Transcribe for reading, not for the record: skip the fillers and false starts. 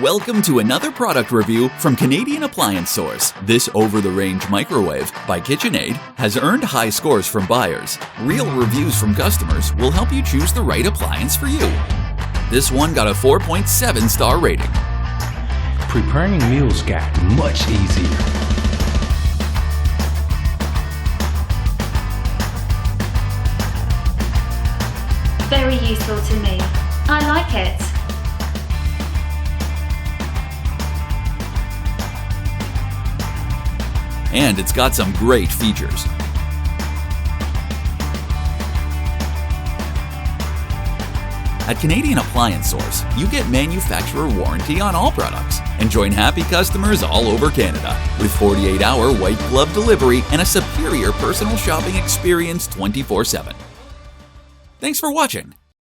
Welcome to another product review from Canadian Appliance Source. This over-the-range microwave by KitchenAid has earned high scores from buyers. Real reviews from customers will help you choose the right appliance for you. This one got a 4.7-star rating. Preparing meals got much easier. Very useful to me. I like it. And it's got some great features. At Canadian Appliance Source, you get manufacturer warranty on all products and join happy customers all over Canada with 48-hour white glove delivery and a superior personal shopping experience 24/7. Thanks for watching.